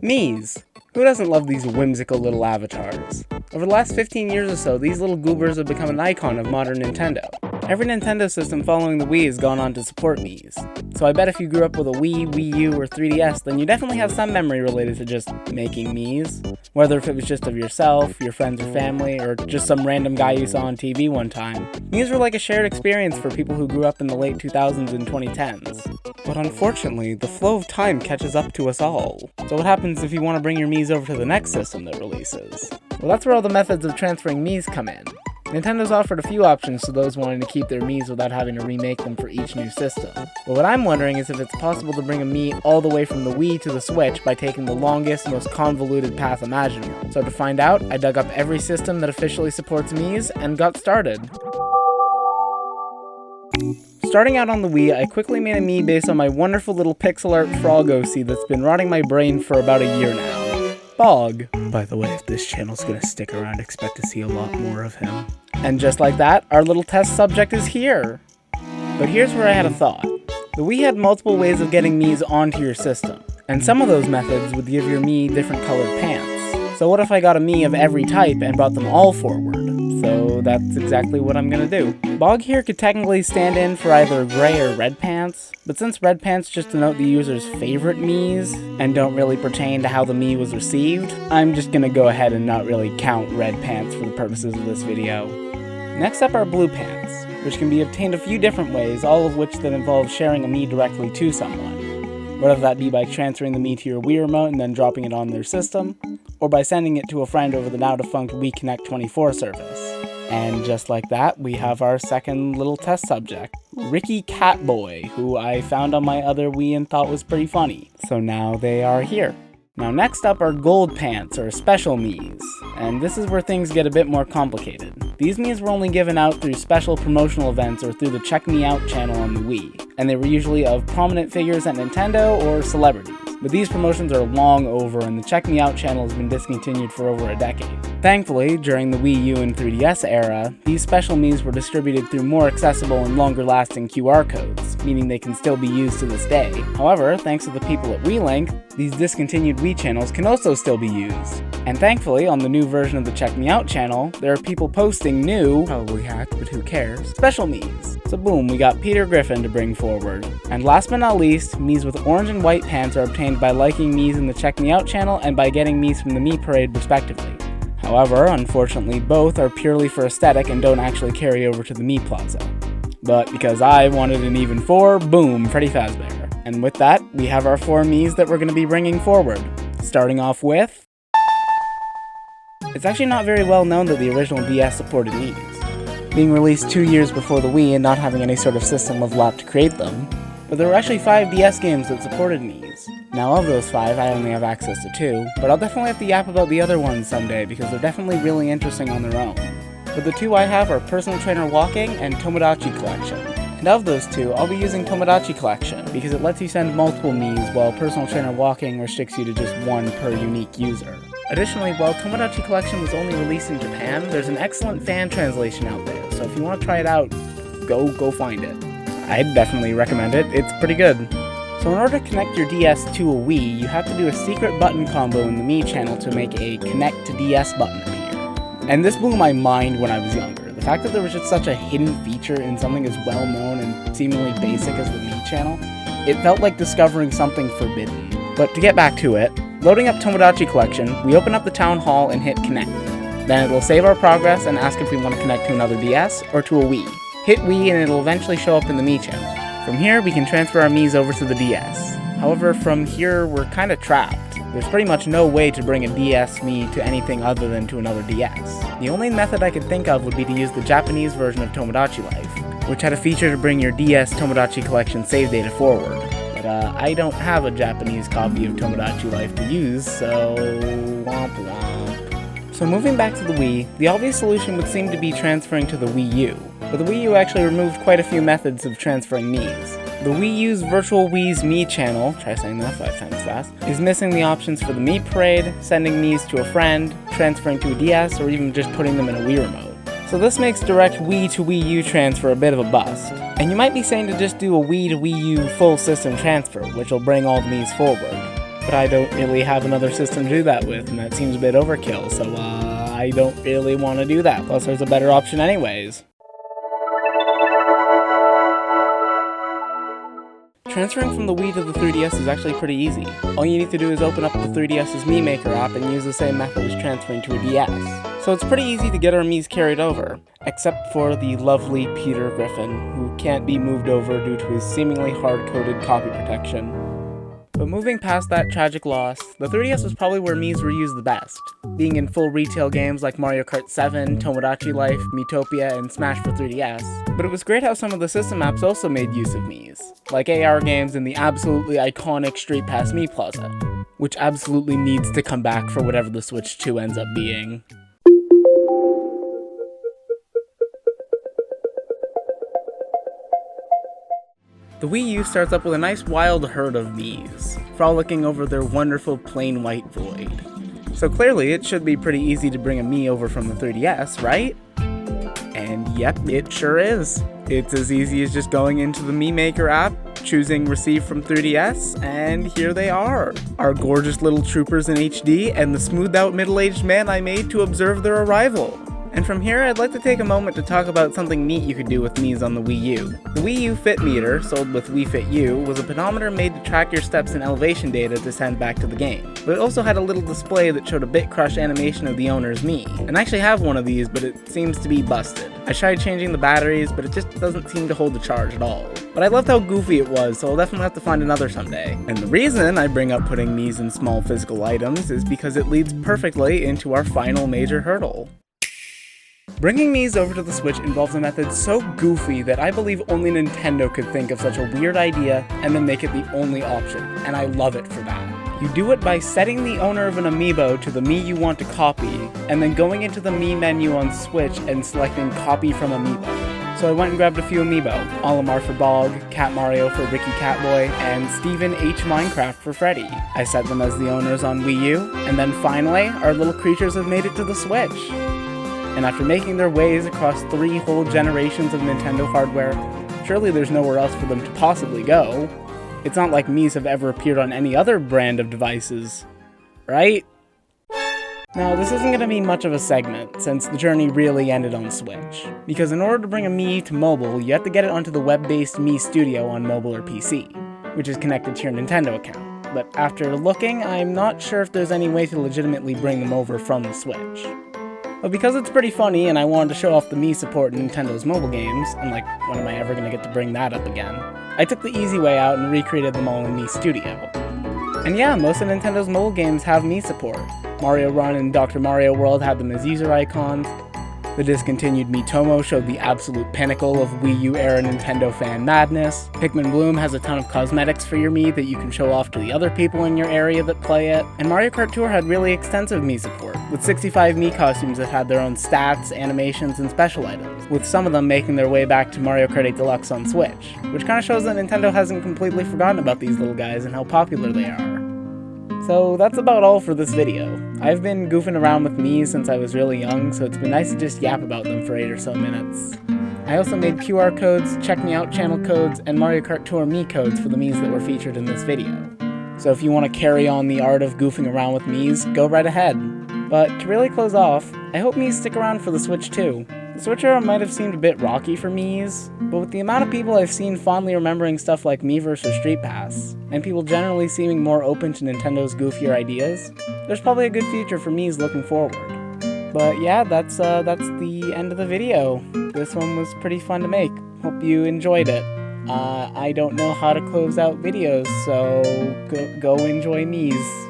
Miis. Who doesn't love these whimsical little avatars? Over the last 15 years or so, these little goobers have become an icon of modern Nintendo. Every Nintendo system following the Wii has gone on to support Miis. So I bet if you grew up with a Wii, Wii U, or 3DS, then you definitely have some memory related to just making Miis. Whether if it was just of yourself, your friends or family, or just some random guy you saw on TV one time. Miis were like a shared experience for people who grew up in the late 2000s and 2010s. But unfortunately, the flow of time catches up to us all. So what happens if you want to bring your Miis over to the next system that releases? Well, that's where all the methods of transferring Miis come in. Nintendo's offered a few options to those wanting to keep their Miis without having to remake them for each new system. But what I'm wondering is if it's possible to bring a Mii all the way from the Wii to the Switch by taking the longest, most convoluted path imaginable. So to find out, I dug up every system that officially supports Miis and got started. Starting out on the Wii, I quickly made a Mii based on my wonderful little pixel art frog OC that's been rotting my brain for about a year now. Bog. By the way, if this channel's gonna stick around, expect to see a lot more of him. And just like that, our little test subject is here. But here's where I had a thought. The Wii had multiple ways of getting Miis onto your system, and some of those methods would give your Mii different colored pants. So what if I got a Mii of every type and brought them all forward? So that's exactly what I'm gonna do. Bog here could technically stand in for either gray or red pants, but since red pants just denote the user's favorite Miis and don't really pertain to how the Mii was received, I'm just gonna go ahead and not really count red pants for the purposes of this video. Next up are blue pants, which can be obtained a few different ways, all of which that involve sharing a Mii directly to someone. Whether that be by transferring the Mii to your Wii remote and then dropping it on their system, or by sending it to a friend over the now-defunct Wii Connect 24 service. And just like that, we have our second little test subject, Ricky Catboy, who I found on my other Wii and thought was pretty funny. So now they are here. Now next up are gold pants, or special Miis, and this is where things get a bit more complicated. These Miis were only given out through special promotional events or through the Check Me Out channel on the Wii, and they were usually of prominent figures at Nintendo or celebrities. But these promotions are long over, and the Check Me Out channel has been discontinued for over a decade. Thankfully, during the Wii U and 3DS era, these special Miis were distributed through more accessible and longer-lasting QR codes, meaning they can still be used to this day. However, thanks to the people at WeLink, these discontinued Wii channels can also still be used. And thankfully, on the new version of the Check Me Out channel, there are people posting new, probably hacked, but who cares, special Miis. So boom, we got Peter Griffin to bring forward. And last but not least, Miis with orange and white pants are obtained by liking Miis in the Check Me Out channel and by getting Miis from the Mii Parade respectively. However, unfortunately, both are purely for aesthetic and don't actually carry over to the Mii Plaza. But because I wanted an even 4, boom, Freddy Fazbear. And with that, we have our 4 Miis that we're going to be bringing forward. Starting off with... It's actually not very well known that the original DS supported Miis, being released 2 years before the Wii and not having any sort of system level up to create them. But there were actually 5 DS games that supported Miis. Now of those 5, I only have access to 2, but I'll definitely have to yap about the other ones someday because they're definitely really interesting on their own. But the 2 I have are Personal Trainer Walking and Tomodachi Collection. And of those 2, I'll be using Tomodachi Collection because it lets you send multiple Miis while Personal Trainer Walking restricts you to just 1 per unique user. Additionally, while Tomodachi Collection was only released in Japan, there's an excellent fan translation out there, so if you want to try it out, go find it. I'd definitely recommend it, it's pretty good. So in order to connect your DS to a Wii, you have to do a secret button combo in the Mii channel to make a Connect to DS button appear. And this blew my mind when I was younger. The fact that there was just such a hidden feature in something as well known and seemingly basic as the Mii channel, it felt like discovering something forbidden. But to get back to it, loading up Tomodachi Collection, we open up the town hall and hit Connect. Then it'll save our progress and ask if we want to connect to another DS or to a Wii. Hit Wii and it'll eventually show up in the Mii channel. From here, we can transfer our Miis over to the DS. However, from here, we're kinda trapped. There's pretty much no way to bring a DS Mii to anything other than to another DS. The only method I could think of would be to use the Japanese version of Tomodachi Life, which had a feature to bring your DS Tomodachi Collection save data forward. But I don't have a Japanese copy of Tomodachi Life to use, so womp womp. So moving back to the Wii, the obvious solution would seem to be transferring to the Wii U. But the Wii U actually removed quite a few methods of transferring Miis. The Wii U's Virtual Wii's Mii channel, try saying that 5 times fast, is missing the options for the Mii Parade, sending Miis to a friend, transferring to a DS, or even just putting them in a Wii remote. So this makes direct Wii to Wii U transfer a bit of a bust. And you might be saying to just do a Wii to Wii U full system transfer, which will bring all the Miis forward. but I don't really have another system to do that with, and that seems a bit overkill, so I don't really want to do that, plus there's a better option anyways. Transferring from the Wii to the 3DS is actually pretty easy. All you need to do is open up the 3DS's Mii Maker app and use the same method as transferring to a DS. So it's pretty easy to get our Miis carried over, except for the lovely Peter Griffin, who can't be moved over due to his seemingly hard-coded copy protection. But moving past that tragic loss, the 3DS was probably where Miis were used the best, being in full retail games like Mario Kart 7, Tomodachi Life, Miitopia, and Smash for 3DS. But it was great how some of the system apps also made use of Miis, like AR games and the absolutely iconic Street Pass Mii Plaza, which absolutely needs to come back for whatever the Switch 2 ends up being. The Wii U starts up with a nice wild herd of Miis, frolicking over their wonderful plain white void. So clearly it should be pretty easy to bring a Mii over from the 3DS, right? And yep, it sure is. It's as easy as just going into the Mii Maker app, choosing Receive from 3DS, and here they are. Our gorgeous little troopers in HD and the smoothed out middle-aged man I made to observe their arrival. And from here, I'd like to take a moment to talk about something neat you could do with Miis on the Wii U. The Wii U Fit Meter, sold with Wii Fit U, was a pedometer made to track your steps and elevation data to send back to the game. But it also had a little display that showed a bit crush animation of the owner's Mii. And I actually have one of these, but it seems to be busted. I tried changing the batteries, but it just doesn't seem to hold the charge at all. But I loved how goofy it was, so I'll definitely have to find another someday. And the reason I bring up putting Miis in small physical items is because it leads perfectly into our final major hurdle. Bringing Miis over to the Switch involves a method so goofy that I believe only Nintendo could think of such a weird idea and then make it the only option, and I love it for that. You do it by setting the owner of an amiibo to the Mii you want to copy, and then going into the Mii menu on Switch and selecting Copy from Amiibo. So I went and grabbed a few amiibo, Olimar for Bog, Cat Mario for Ricky Catboy, and Steven H. Minecraft for Freddy. I set them as the owners on Wii U, and then finally, our little creatures have made it to the Switch. And after making their ways across 3 whole generations of Nintendo hardware, surely there's nowhere else for them to possibly go. It's not like Miis have ever appeared on any other brand of devices, right? Now, this isn't going to be much of a segment, since the journey really ended on Switch. Because in order to bring a Mii to mobile, you have to get it onto the web-based Mii Studio on mobile or PC, which is connected to your Nintendo account. But after looking, I'm not sure if there's any way to legitimately bring them over from the Switch. But because it's pretty funny and I wanted to show off the Mii support in Nintendo's mobile games, and like, when am I ever going to get to bring that up again? I took the easy way out and recreated them all in Mii Studio. And yeah, most of Nintendo's mobile games have Mii support. Mario Run and Dr. Mario World had them as user icons. The discontinued Miitomo showed the absolute pinnacle of Wii U-era Nintendo fan madness. Pikmin Bloom has a ton of cosmetics for your Mii that you can show off to the other people in your area that play it. And Mario Kart Tour had really extensive Mii support, with 65 Mii costumes that had their own stats, animations, and special items, with some of them making their way back to Mario Kart 8 Deluxe on Switch, which kinda shows that Nintendo hasn't completely forgotten about these little guys and how popular they are. So that's about all for this video. I've been goofing around with Miis since I was really young, so it's been nice to just yap about them for 8 or so minutes. I also made QR codes, check me out channel codes, and Mario Kart Tour Mii codes for the Miis that were featured in this video. So if you want to carry on the art of goofing around with Miis, go right ahead. But to really close off, I hope Miis stick around for the Switch too. The Switch era might have seemed a bit rocky for Miis, but with the amount of people I've seen fondly remembering stuff like Miiverse or Street Pass, and people generally seeming more open to Nintendo's goofier ideas, there's probably a good future for Miis looking forward. But yeah, that's the end of the video. This one was pretty fun to make. Hope you enjoyed it. I don't know how to close out videos, so go enjoy Miis.